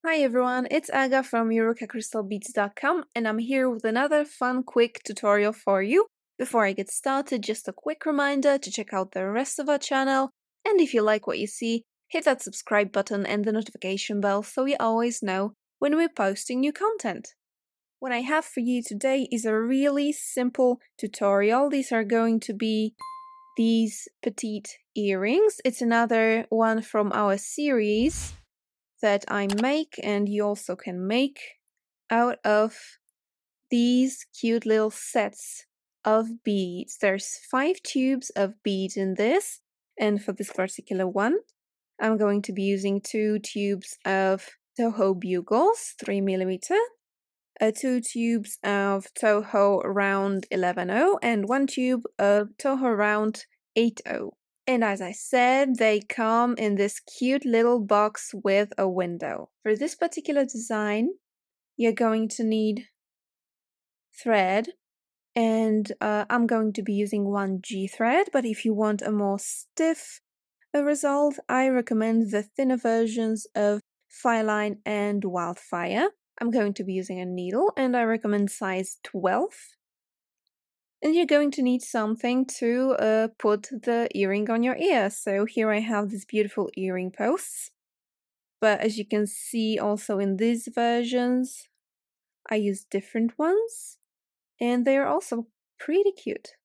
Hi everyone, it's Aga from EurekaCrystalBeads.com and I'm here with another fun quick tutorial for you. Before I get started, just a quick reminder to check out the rest of our channel, and if you like what you see, hit that subscribe button and the notification bell so you always know when we're posting new content. What I have for you today is a really simple tutorial. These are going to be these petite earrings. It's another one from our series that I make, and you also can make out of these cute little sets of beads. There's 5 tubes of beads in this, and for this particular one I'm going to be using 2 tubes of Toho bugles 3mm, 2 tubes of Toho round 11/0 and 1 tube of Toho round 8/0. And as I said, they come in this cute little box with a window. For this particular design, you're going to need thread, and I'm going to be using 1G thread, but if you want a more stiff result, I recommend the thinner versions of Fireline and Wildfire. I'm going to be using a needle, and I recommend size 12. And you're going to need something to put the earring on your ear. So here I have these beautiful earring posts. But as you can see also in these versions, I use different ones. And they are also pretty cute.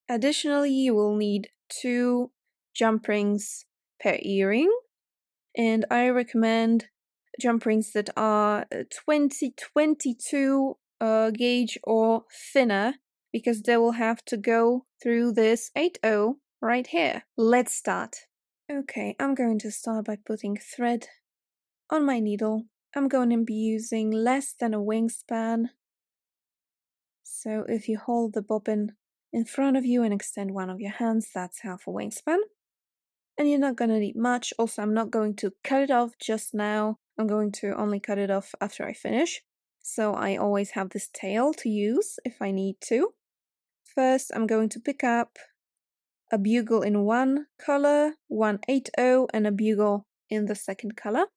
Additionally, you will need 2 jump rings per earring. And I recommend jump rings that are 2022 gauge or thinner, because they will have to go through this 8/0 right here. Let's start. Okay, I'm going to start by putting thread on my needle. I'm going to be using less than a wingspan. So if you hold the bobbin in front of you and extend one of your hands, that's half a wingspan. And you're not going to need much. Also, I'm not going to cut it off just now. I'm going to only cut it off after I finish. So I always have this tail to use if I need to. First, I'm going to pick up a bugle in one color, 1/8/0, and a bugle in the second color.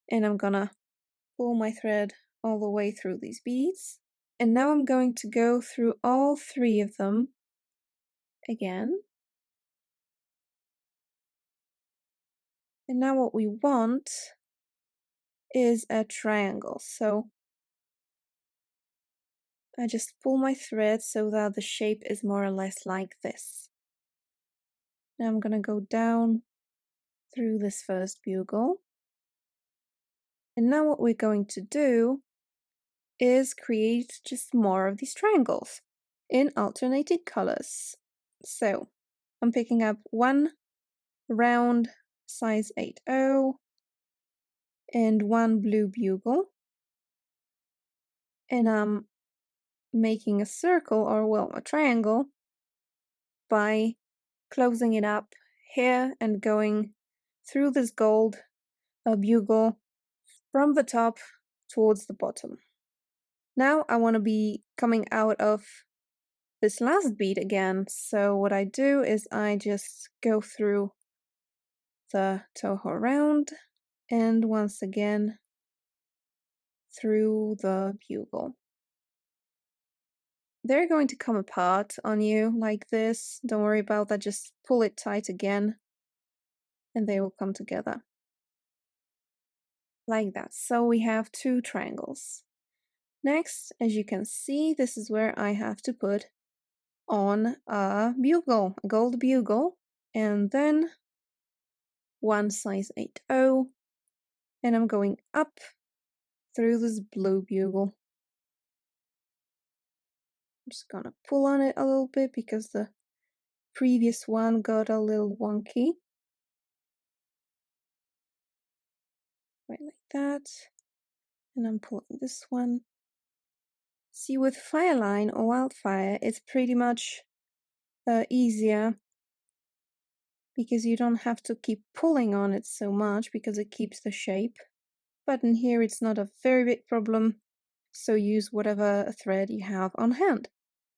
And I'm gonna pull my thread all the way through these beads. And now I'm going to go through all 3 of them again. And now what we want is a triangle. So I just pull my thread so that the shape is more or less like this. Now I'm gonna go down through this first bugle. And now what we're going to do is create just more of these triangles in alternating colors. So I'm picking up 1 round size 8/0 and 1 blue bugle, and I'm making a circle, or well, a triangle, by closing it up here and going through this gold bugle from the top towards the bottom. Now I want to be coming out of this last bead again, so what I do is I just go through the Toho round and once again through the bugle. They're going to come apart on you like this. Don't worry about that, just pull it tight again and they will come together like that. So we have 2 triangles. Next, as you can see, this is where I have to put on a bugle, a gold bugle, and then 1 size 8/0, and I'm going up through this blue bugle. I'm just gonna pull on it a little bit because the previous one got a little wonky. Right like that. And I'm pulling this one. See, with Fireline or Wildfire, it's pretty much easier because you don't have to keep pulling on it so much because it keeps the shape. But in here it's not a very big problem, so use whatever thread you have on hand.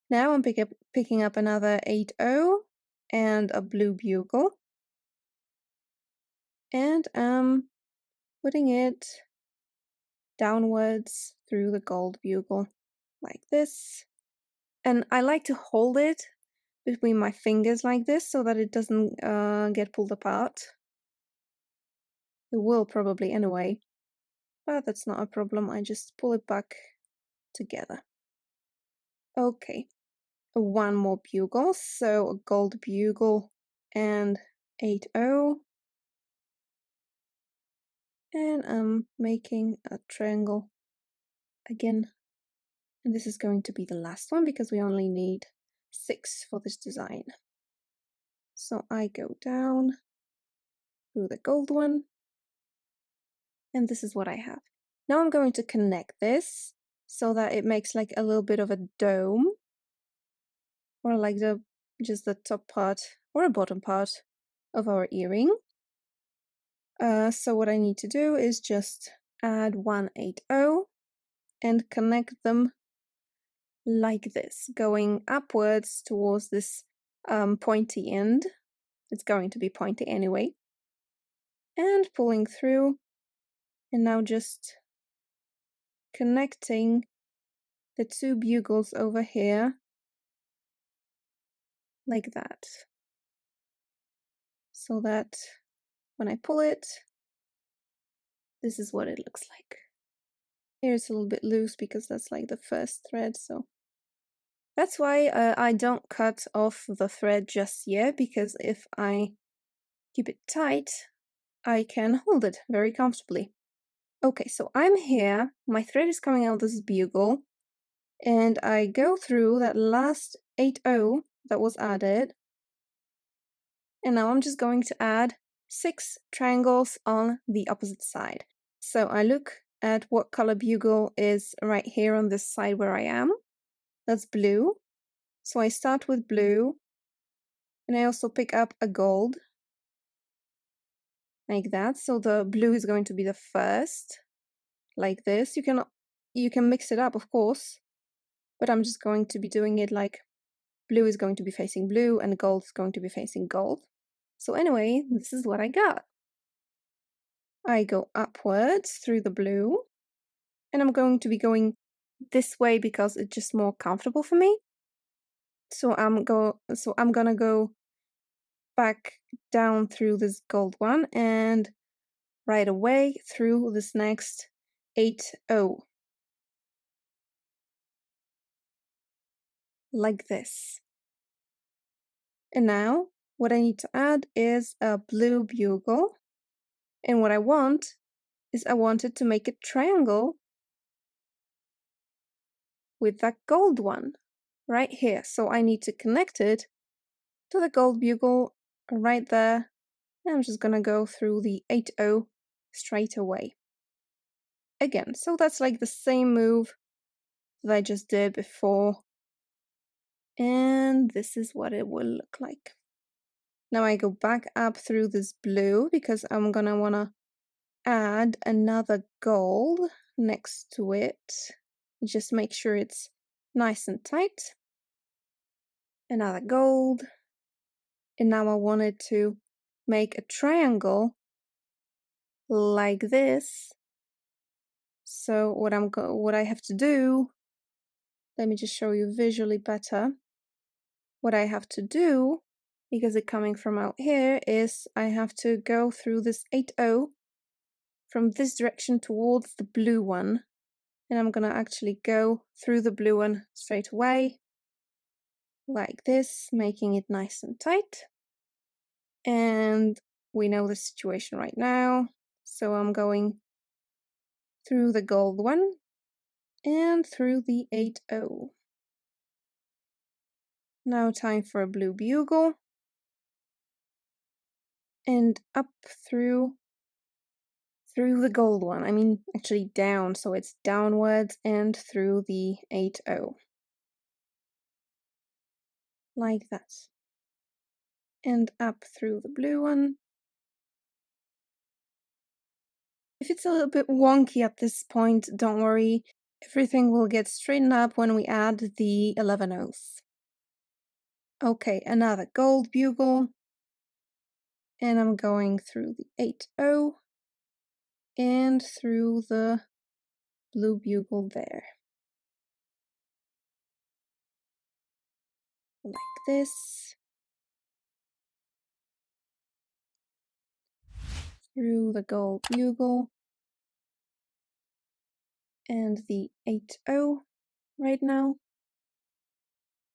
Now I'm picking up another 8/0 and a blue bugle, and I'm putting it downwards through the gold bugle, like this. And I like to hold it between my fingers like this so that it doesn't get pulled apart. It will probably anyway, but that's not a problem. I just pull it back together. Okay, one more bugle, so a gold bugle and 8-0. And I'm making a triangle again. And this is going to be the last one because we only need 6 for this design. So I go down through the gold one, and this is what I have. Now I'm going to connect this so that it makes like a little bit of a dome, or like just the top part or a bottom part of our earring. So what I need to do is just add 180 and connect them like this, going upwards towards this pointy end. It's going to be pointy anyway. And pulling through, and now just connecting the 2 bugles over here like that, so that when I pull it, this is what it looks like. Here it's a little bit loose because that's like the first thread, so that's why I don't cut off the thread just yet, because if I keep it tight, I can hold it very comfortably. Okay, so I'm here, my thread is coming out this bugle, and I go through that last 80 that was added, and now I'm just going to add 6 triangles on the opposite side. So I look at what color bugle is right here on this side where I am. That's blue. So I start with blue, and I also pick up a gold, like that. So the blue is going to be the first, like this. You can mix it up, of course, but I'm just going to be doing it like blue is going to be facing blue and gold is going to be facing gold. So anyway, this is what I got. I go upwards through the blue, and I'm going to be going this way because it's just more comfortable for me. So I'm gonna go back down through this gold one and right away through this next 80, like this. And now what I need to add is a blue bugle, and what I want is I wanted to make a triangle with that gold one right here. So I need to connect it to the gold bugle right there. And I'm just gonna go through the 80 straight away. Again, so that's like the same move that I just did before. And this is what it will look like. Now I go back up through this blue because I'm gonna wanna add another gold next to it. Just make sure it's nice and tight. Another gold. And now I wanted to make a triangle like this. So what I have to do, let me just show you visually better. What I have to do, because it's coming from out here, is I have to go through this 80 from this direction towards the blue one. And I'm gonna actually go through the blue one straight away, like this, making it nice and tight. And we know the situation right now, so I'm going through the gold one and through the 80. Now time for a blue bugle, and up through the gold one. I mean, actually down, so it's downwards and through the 80. Like that. And up through the blue one. If it's a little bit wonky at this point, don't worry. Everything will get straightened up when we add the 11 o's. Okay, another gold bugle. And I'm going through the 80. and through the blue bugle there. Like this. Through the gold bugle. And the 8-0 right now.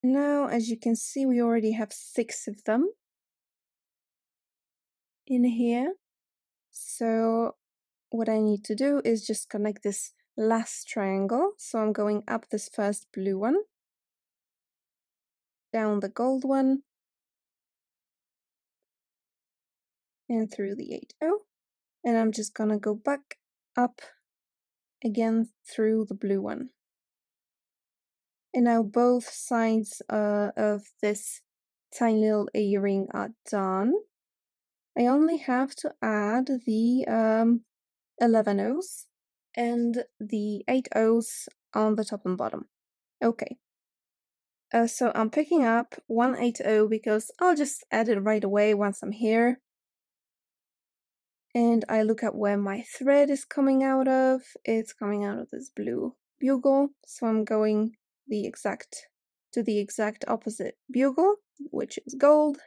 Now, as you can see, we already have 6 of them in here. So what I need to do is just connect this last triangle. So I'm going up this first blue one, down the gold one, and through the 8-0. And I'm just gonna go back up again through the blue one. And now both sides of this tiny little earring are done. I only have to add the 11 O's and the 8 O's on the top and bottom. Okay. So I'm picking up 180 because I'll just add it right away once I'm here. And I look at where my thread is coming out of. It's coming out of this blue bugle. So I'm going to the exact opposite bugle, which is gold.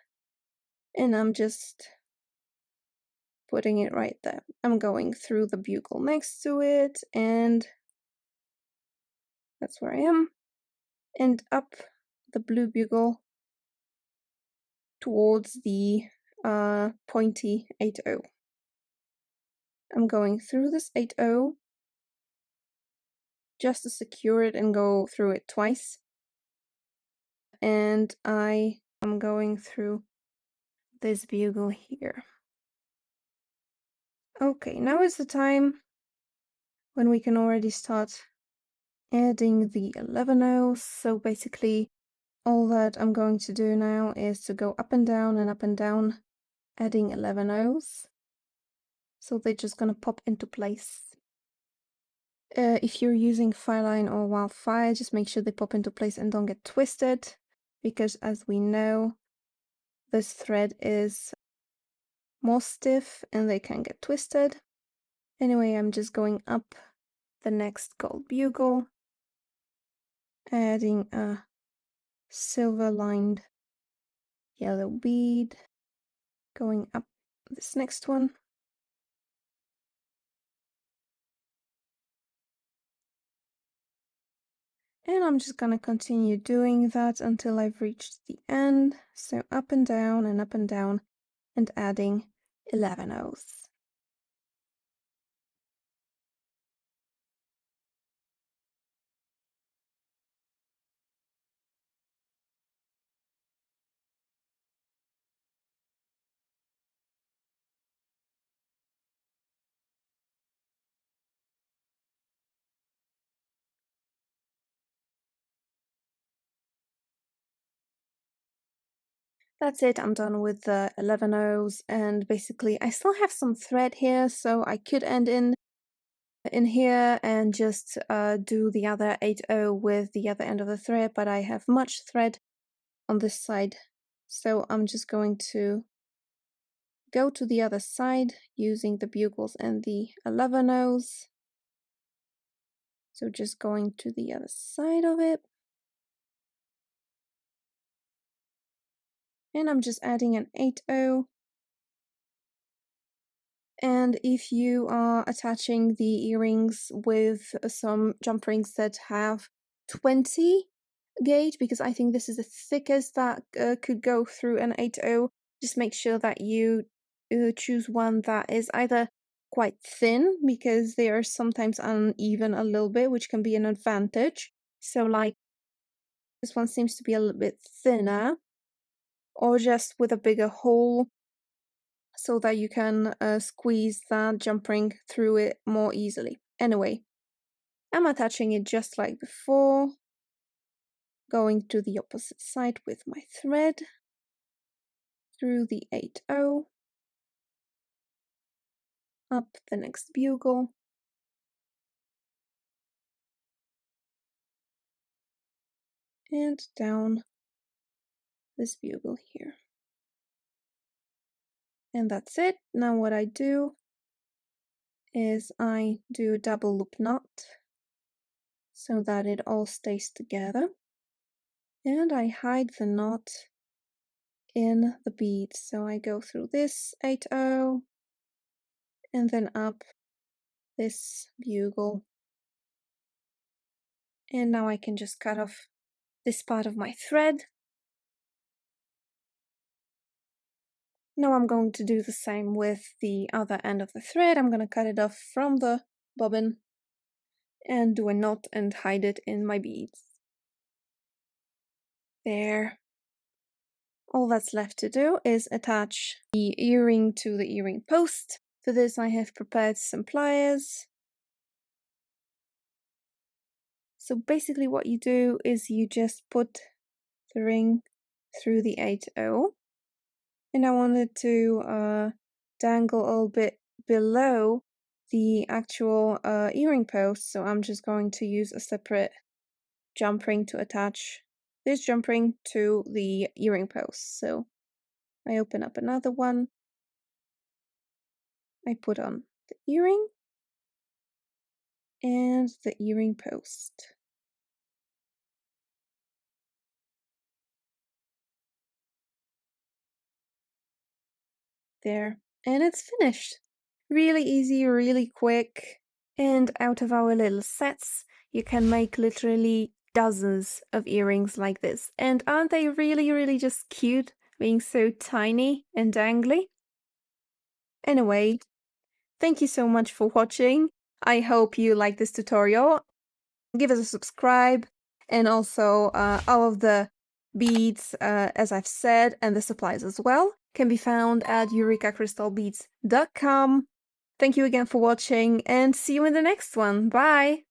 And I'm just putting it right there. I'm going through the bugle next to it, and that's where I am. And up the blue bugle towards the pointy 8-0. I'm going through this 8-0 just to secure it and go through it twice. And I am going through this bugle here. Okay, now is the time when we can already start adding the 11 O's. So basically, all that I'm going to do now is to go up and down, adding 11 O's. So they're just gonna pop into place. If you're using Fireline or Wildfire, just make sure they pop into place and don't get twisted, because as we know, this thread is more stiff and they can get twisted. Anyway, I'm just going up the next gold bugle, adding a silver lined yellow bead, going up this next one. And I'm just gonna continue doing that until I've reached the end. So up and down, and adding 11 O's. That's it, I'm done with the 11 O's, and basically I still have some thread here, so I could end in here and just do the other 8-0 with the other end of the thread, but I have much thread on this side, so I'm just going to go to the other side using the bugles and the 11 O's. So just going to the other side of it. And I'm just adding an 8-0. And if you are attaching the earrings with some jump rings that have 20 gauge, because I think this is the thickest that could go through an 8-0, just make sure that you choose one that is either quite thin, because they are sometimes uneven a little bit, which can be an advantage. So like this one seems to be a little bit thinner, or just with a bigger hole so that you can squeeze that jump ring through it more easily. Anyway, I'm attaching it just like before, going to the opposite side with my thread, through the 8-0, up the next bugle, and down this bugle here. And that's it. Now what I do is I do a double loop knot so that it all stays together. And I hide the knot in the bead. So I go through this 8-0 and then up this bugle. And now I can just cut off this part of my thread. Now I'm going to do the same with the other end of the thread. I'm going to cut it off from the bobbin and do a knot and hide it in my beads. There. All that's left to do is attach the earring to the earring post. For this I have prepared some pliers. So basically what you do is you just put the ring through the 8-0. And I wanted to dangle a little bit below the actual earring post, so I'm just going to use a separate jump ring to attach this jump ring to the earring post. So I open up another one, I put on the earring and the earring post. There, and it's finished. Really easy, really quick. And out of our little sets, you can make literally dozens of earrings like this. And aren't they really, really just cute, being so tiny and dangly? Anyway, thank you so much for watching. I hope you like this tutorial. Give us a subscribe, and also all of the beads, as I've said, and the supplies as well, can be found at EurekaCrystalBeads.com. Thank you again for watching, and see you in the next one. Bye!